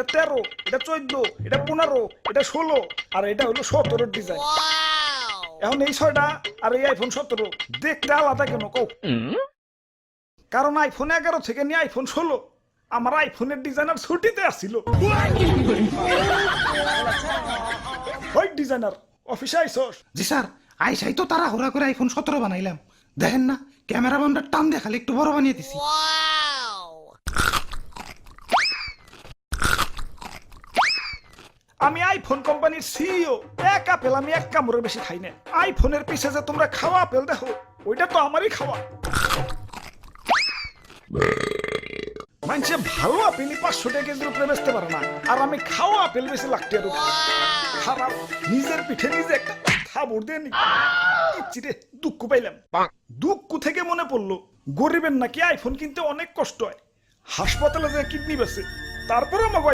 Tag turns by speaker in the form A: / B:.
A: এটা 13, এটা 14, এটা 15, এটা 16 আর এটা হলো 17 ডিজাইন। এখন এই 6টা আর এই আইফোন 17 দেখতে আলাদা কেন কও? কারণ আইফোন 11 থেকে নিয়ে আইফোন 16 আমার আইফোনের ডিজাইনার ছুটিতে আসছিল। ওই ডিজাইনার অফিসে আইসস?
B: জি স্যার, আইসাই তো তারা হুরা করে আইফোন 17 বানাইলাম। দেখেন না ক্যামেরা বামটা টান দেখালে একটু বড় বানিয়ে দিছি।
A: আমি আইফোন কোম্পানির সিইও, এক আপেল আমি এক কামড়ের বেশি খাই না। আইফোনের পিছে যে তোমরা খাওয়া আপেল দেখো ওইটা তো আমারই খাওয়া। মানুষে ভালো আপেলই 500 টাকা কেজির উপরে বেচতে পারে না, আর আমি খাওয়া আপেল বেশি লাগতে আর খারাপ। নিজের পিঠে নিজে একটা থাবড় দিয়ে নি চিরে দুঃখ পাইলাম। দুঃখ থেকে মনে পড়লো গরিবের নাকি আইফোন কিনতে অনেক কষ্ট হয়। হাসপাতালে যে কিডনি বেছে তারপরে আমাকে